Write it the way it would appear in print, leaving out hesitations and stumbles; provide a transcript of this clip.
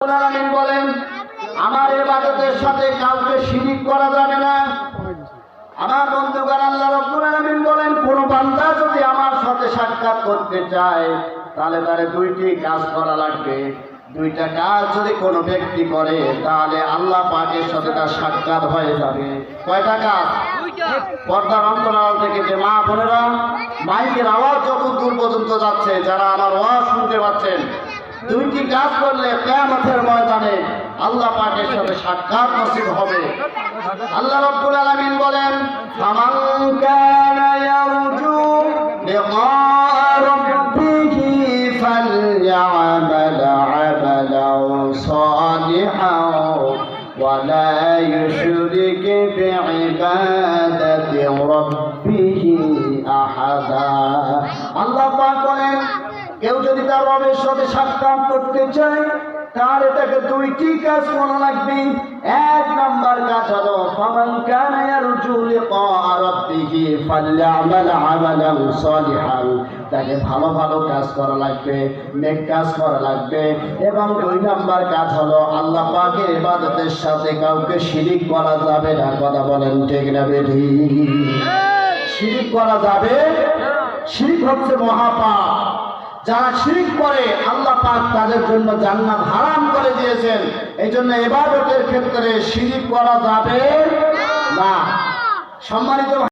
আলামিন বলেন আমার ইবাদতের সাথে কাউকে শিরিক করা যাবে না। আমার বন্ধুগণ, আল্লাহ রাব্বুল আলামিন বলেন কোন বান্দা যদি আমার সাথে সাক্ষাৎ করতে চায় তাহলে তার দুইটি কাজ করা লাগবে। দুইটা কাজ যদি কোনো ব্যক্তি করে তাহলে আল্লাহ পাকের সাথে তার সাক্ষাৎ হয়ে যাবে। কয়টা কাজ? পর্দার অন্তরাল থেকে যে মা বোনেরা মাইকের আওয়াজ যত দূর পর্যন্ত যাচ্ছে, যারা আমার আওয়াজ শুনতে পাচ্ছেন, দুইটি কাজ করলে কিয়ামতের ময়দানে আল্লাহ পাকের সাথে সাক্ষাৎ নসিব হবে। আল্লাহ রাব্বুল আলামিন বলেন ফামান কানা ইয়ারজু লিকা রাব্বিহি ফালইআমাল আমালান সালিহান ওয়া লা ইউশরিক বিইবাদাতি রাব্বিহি আহাদা। আল্লাহ পাক বলেন কেউ যদি তার রবের সাথে সাক্ষাৎ করতে চায় তাহলে তাকে দুইটি কাজ করা লাগবে। এক নাম্বার কাজ হলো ফামান কানা ইয়ারজু লিকা রাব্বিহি ফালইআমাল আমালান সালিহান, তাকে ভালো ভালো কাজ করা লাগবে, নেক কাজ করা লাগবে। এবং দুই নাম্বার কাজ হলো আল্লাহ পাকের ইবাদতের সাথে কাউকে শিরিক করা যাবে না। কথা বলেন ঠিক না বেঠিক? শিরিক করা যাবে। শিরিক হচ্ছে মহাপাপ। যারা শিরিক করে আল্লাহ পাক তাদের জন্য জান্নাত হারাম করে দিয়েছেন। এই জন্য ইবাদতের ক্ষেত্রে শিরিক করা যাবে না। সম্মানিত